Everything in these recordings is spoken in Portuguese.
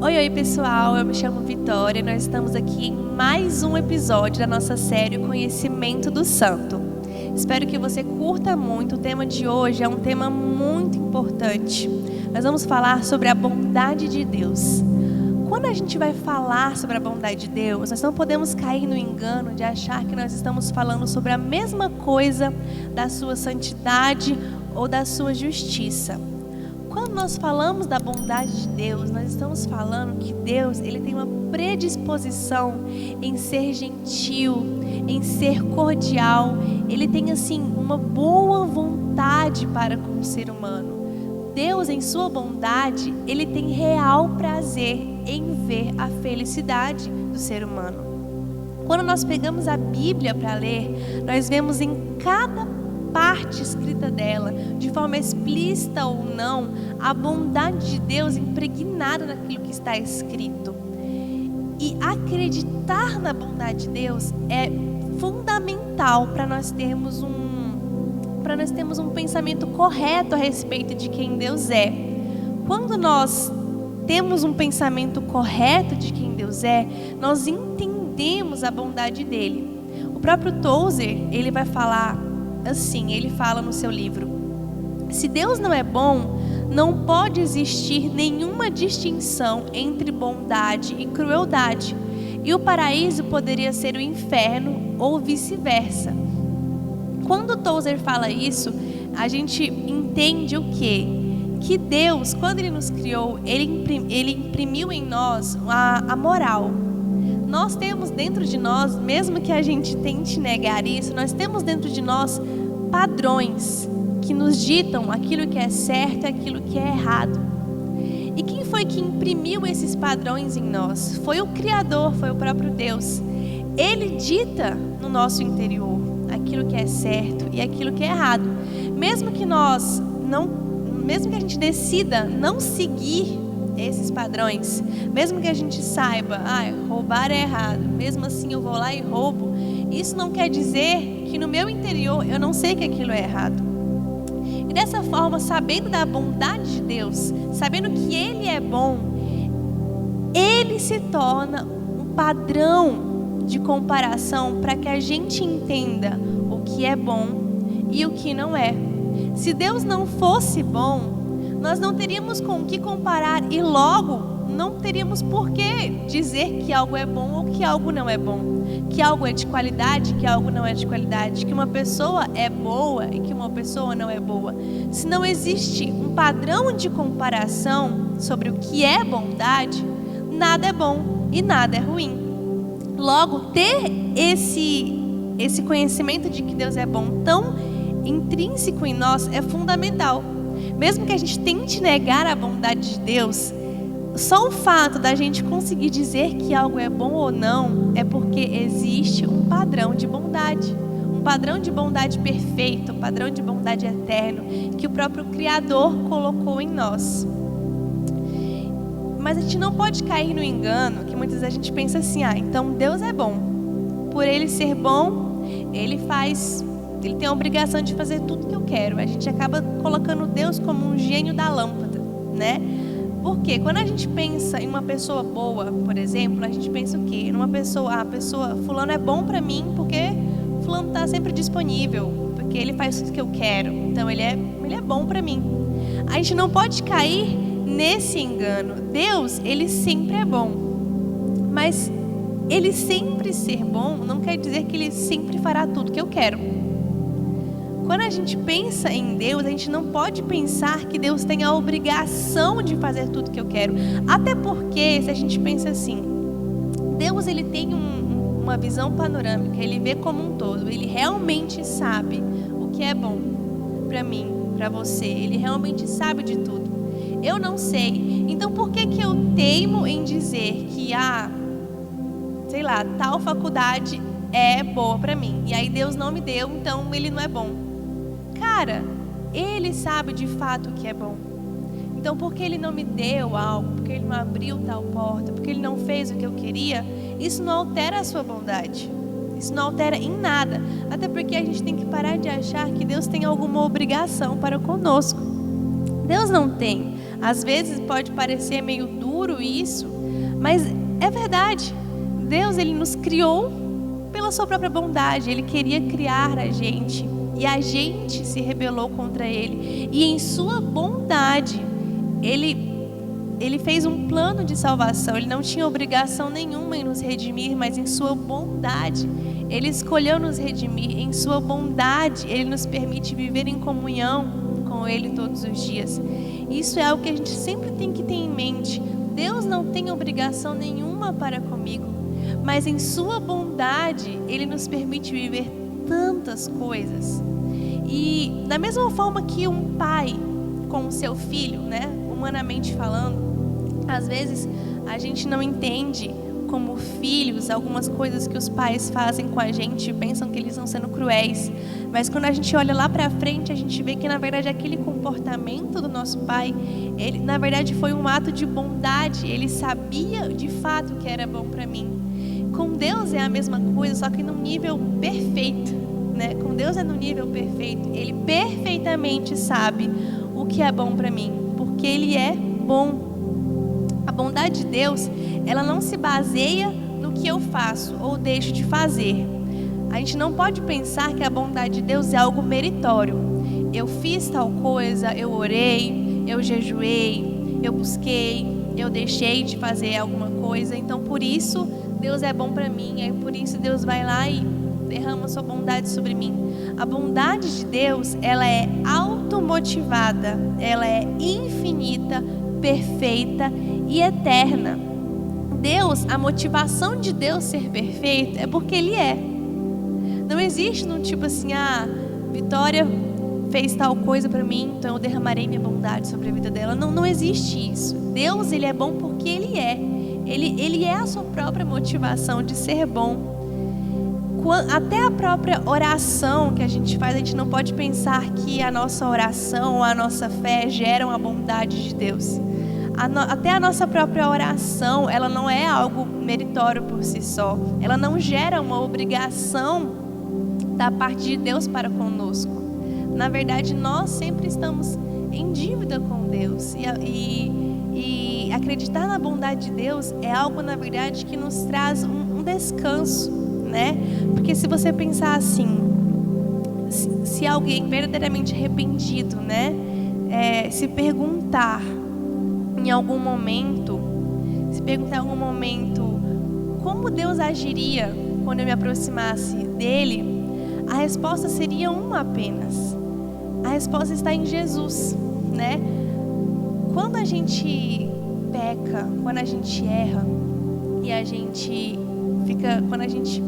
Oi pessoal, eu me chamo Vitória e nós estamos aqui em mais um episódio da nossa série Conhecimento do Santo. Espero que você curta muito. O tema de hoje é um tema muito importante. Nós vamos falar sobre a bondade de Deus. Quando a gente vai falar sobre a bondade de Deus, nós não podemos cair no engano de achar que nós estamos falando sobre a mesma coisa da sua santidade ou da sua justiça. Quando nós falamos da bondade de Deus, nós estamos falando que Deus, ele tem uma predisposição em ser gentil, em ser cordial. Ele tem assim uma boa vontade para com o ser humano. Deus, em sua bondade, ele tem real prazer em ver a felicidade do ser humano. Quando nós pegamos a Bíblia para ler, nós vemos em cada parte escrita dela, de forma explícita ou não, a bondade de Deus impregnada naquilo que está escrito. E acreditar na bondade de Deus é fundamental para nós termos um pensamento correto a respeito de quem Deus é. Quando nós temos um pensamento correto de quem Deus é, nós entendemos a bondade dele. O próprio Tozer, ele vai falar assim, ele fala no seu livro: se Deus não é bom, não pode existir nenhuma distinção entre bondade e crueldade, e o paraíso poderia ser o inferno ou vice-versa. Quando Tozer fala isso, a gente entende o quê? Que Deus, quando ele nos criou, ele imprimiu em nós a moral. Nós temos dentro de nós, mesmo que a gente tente negar isso, nós temos dentro de nós padrões que nos ditam aquilo que é certo e aquilo que é errado. E quem foi que imprimiu esses padrões em nós? Foi o Criador, foi o próprio Deus. Ele dita no nosso interior aquilo que é certo e aquilo que é errado. Mesmo que a gente decida não seguir esses padrões, mesmo que a gente saiba, roubar é errado, mesmo assim eu vou lá e roubo, isso não quer dizer que no meu interior eu não sei que aquilo é errado. E dessa forma, sabendo da bondade de Deus, sabendo que Ele é bom, Ele se torna um padrão de comparação para que a gente entenda o que é bom e o que não é. Se Deus não fosse bom, nós não teríamos com o que comparar e logo não teríamos por que dizer que algo é bom ou que algo não é bom, que algo é de qualidade, que algo não é de qualidade, que uma pessoa é boa e que uma pessoa não é boa. Se não existe um padrão de comparação sobre o que é bondade, nada é bom e nada é ruim. Logo, ter esse conhecimento de que Deus é bom tão intrínseco em nós é fundamental. Mesmo que a gente tente negar a bondade de Deus, só o fato da gente conseguir dizer que algo é bom ou não é porque existe um padrão de bondade. Um padrão de bondade perfeito, um padrão de bondade eterno que o próprio Criador colocou em nós. Mas a gente não pode cair no engano que muitas vezes a gente pensa assim: então Deus é bom. Por Ele ser bom, Ele tem a obrigação de fazer tudo que eu quero. A gente acaba colocando Deus como um gênio da lâmpada, né? Porque quando a gente pensa em uma pessoa boa, por exemplo, a gente pensa o quê? Fulano é bom para mim porque fulano está sempre disponível, porque ele faz tudo que eu quero, então ele é bom para mim. A gente não pode cair nesse engano. Deus, ele sempre é bom, mas ele sempre ser bom não quer dizer que ele sempre fará tudo que eu quero. Quando a gente pensa em Deus, a gente não pode pensar que Deus tem a obrigação de fazer tudo que eu quero. Até porque, se a gente pensa assim, Deus, ele tem uma visão panorâmica, ele vê como um todo, ele realmente sabe o que é bom para mim, para você, ele realmente sabe de tudo. Eu não sei, então por que eu teimo em dizer que tal faculdade é boa para mim, e aí Deus não me deu, então ele não é bom? Cara, Ele sabe de fato o que é bom. Então, porque Ele não me deu algo, porque Ele não abriu tal porta, porque Ele não fez o que eu queria, isso não altera a sua bondade. Isso não altera em nada. Até porque a gente tem que parar de achar que Deus tem alguma obrigação para conosco. Deus não tem. Às vezes pode parecer meio duro isso, mas é verdade. Deus, Ele nos criou pela sua própria bondade. Ele queria criar a gente e a gente se rebelou contra Ele. E em sua bondade, Ele fez um plano de salvação. Ele não tinha obrigação nenhuma em nos redimir, mas em sua bondade, Ele escolheu nos redimir. Em sua bondade, Ele nos permite viver em comunhão com Ele todos os dias. Isso é algo que a gente sempre tem que ter em mente. Deus não tem obrigação nenhuma para comigo, mas em sua bondade, Ele nos permite viver tantas coisas. E da mesma forma que um pai com o seu filho, né, humanamente falando, às vezes a gente não entende como filhos algumas coisas que os pais fazem com a gente, pensam que eles estão sendo cruéis, mas quando a gente olha lá para frente, a gente vê que na verdade aquele comportamento do nosso pai, ele na verdade foi um ato de bondade. Ele sabia de fato que era bom para mim. Com Deus é a mesma coisa, só que num nível perfeito, né? Com Deus é no nível perfeito. Ele perfeitamente sabe o que é bom para mim, porque Ele é bom. A bondade de Deus, ela não se baseia no que eu faço ou deixo de fazer. A gente não pode pensar que a bondade de Deus é algo meritório. Eu fiz tal coisa, eu orei, eu jejuei, eu busquei, eu deixei de fazer alguma coisa, então por isso Deus é bom para mim, é por isso Deus vai lá e derrama sua bondade sobre mim. A bondade de Deus, ela é automotivada, ela é infinita, perfeita e eterna. Deus, a motivação de Deus ser perfeito é porque Ele é. Não existe um tipo assim, Vitória fez tal coisa para mim, então eu derramarei minha bondade sobre a vida dela. Não existe isso. Deus, Ele é bom porque Ele é. Ele é a sua própria motivação de ser bom. Até a própria oração que a gente faz, a gente não pode pensar que a nossa oração, a nossa fé geram a bondade de Deus. Até a nossa própria oração, ela não é algo meritório por si só. Ela não gera uma obrigação da parte de Deus para conosco. Na verdade, nós sempre estamos em dívida com Deus. E acreditar na bondade de Deus é algo, na verdade, que nos traz um descanso, né? Porque se você pensar assim, se alguém verdadeiramente arrependido, né, se perguntar em algum momento, como Deus agiria quando eu me aproximasse dele, a resposta seria uma apenas. A resposta está em Jesus, né? Quando a gente peca, quando a gente erra e quando a gente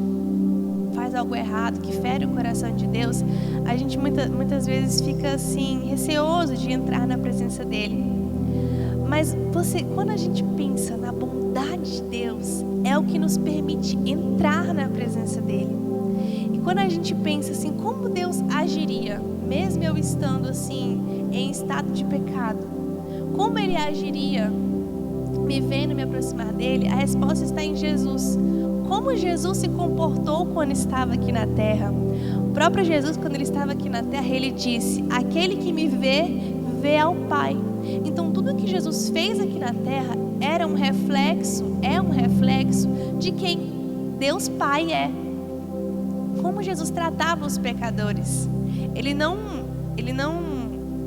faz algo errado que fere o coração de Deus, a gente muitas vezes fica assim receoso de entrar na presença dele. Mas quando a gente pensa na bondade de Deus, é o que nos permite entrar na presença dele. E quando a gente pensa assim, como Deus agiria, mesmo eu estando assim em estado de pecado, como Ele agiria me vendo me aproximar dele? A resposta está em Jesus. Como Jesus se comportou quando estava aqui na terra? O próprio Jesus, quando Ele estava aqui na terra, Ele disse: aquele que me vê ao Pai. Então tudo que Jesus fez aqui na terra é um reflexo de quem Deus Pai é. Como Jesus tratava os pecadores. Ele não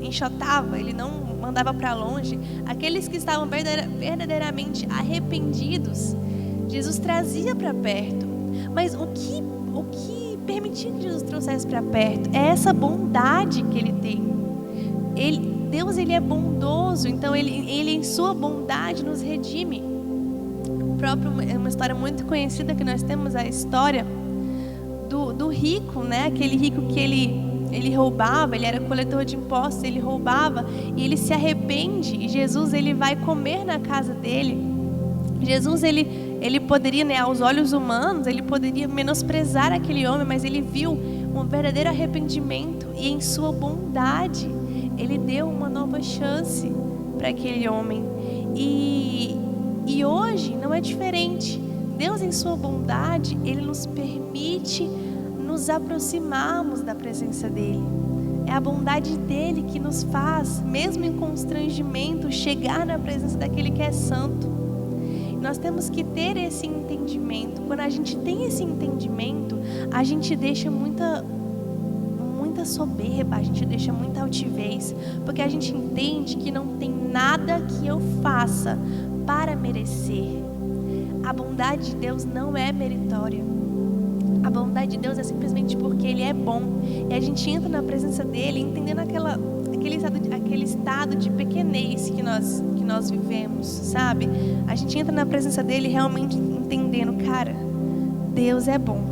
enxotava, Ele não mandava para longe. Aqueles que estavam verdadeiramente arrependidos, Jesus trazia para perto. Mas o que permitia que Jesus trouxesse para perto é essa bondade que Ele tem. Deus, Ele é bondoso, então Ele em sua bondade nos redime. Uma história muito conhecida que nós temos, a história do rico, né? Aquele rico que ele roubava, ele era coletor de impostos, ele roubava e ele se arrepende e Jesus, ele vai comer na casa dele. Jesus, ele poderia, né, aos olhos humanos, ele poderia menosprezar aquele homem, mas ele viu um verdadeiro arrependimento e em sua bondade Ele deu uma nova chance para aquele homem. E hoje não é diferente. Deus, em sua bondade, Ele nos permite nos aproximarmos da presença dEle. É a bondade dele que nos faz, mesmo em constrangimento, chegar na presença daquele que é santo. Nós temos que ter esse entendimento. Quando a gente tem esse entendimento, a gente deixa muita soberba, a gente deixa muita altivez, porque a gente entende que não tem nada que eu faça para merecer. A bondade de Deus não é meritória. A bondade de Deus é simplesmente porque Ele é bom. E a gente entra na presença dEle entendendo aquele estado de pequenez que nós vivemos, sabe? A gente entra na presença dEle realmente entendendo, cara, Deus é bom.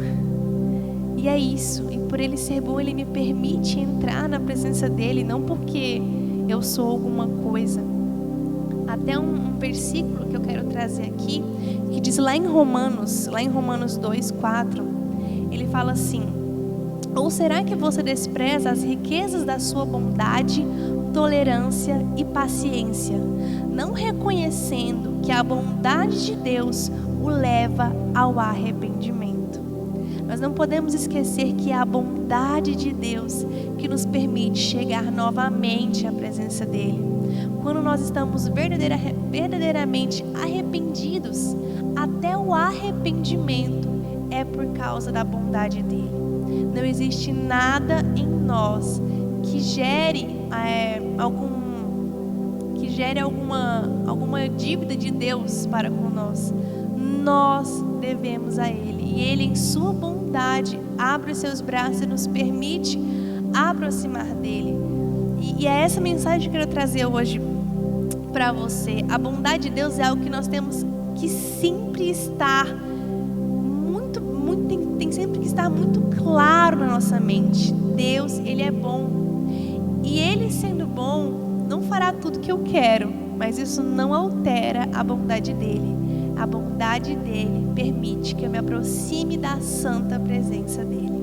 E é isso. E por Ele ser bom, Ele me permite entrar na presença dEle, não porque eu sou alguma coisa. Até um versículo que eu quero trazer aqui, que diz lá em Romanos 2:4, ele fala assim: ou será que você despreza as riquezas da sua bondade, tolerância e paciência, não reconhecendo que a bondade de Deus o leva ao arrependimento? Nós não podemos esquecer que é a bondade de Deus que nos permite chegar novamente à presença dEle. Quando nós estamos verdadeiramente arrependidos, até o arrependimento é por causa da bondade dEle. Não existe nada em nós que gere alguma dívida de Deus para com nós. Nós devemos a Ele. E Ele, em sua bondade, abre os seus braços e nos permite aproximar dEle. E é essa mensagem que eu quero trazer hoje para você. A bondade de Deus é algo que nós temos que sempre estar tem sempre que estar muito claro na nossa mente. Deus, Ele é bom. E Ele sendo bom, não fará tudo que eu quero, mas isso não altera a bondade dEle. A bondade dEle permite que eu me aproxime da santa presença dEle.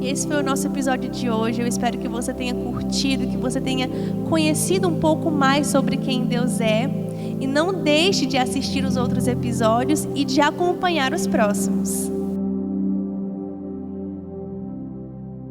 Esse foi o nosso episódio de hoje. Eu espero que você tenha curtido, que você tenha conhecido um pouco mais sobre quem Deus é. E não deixe de assistir os outros episódios e de acompanhar os próximos.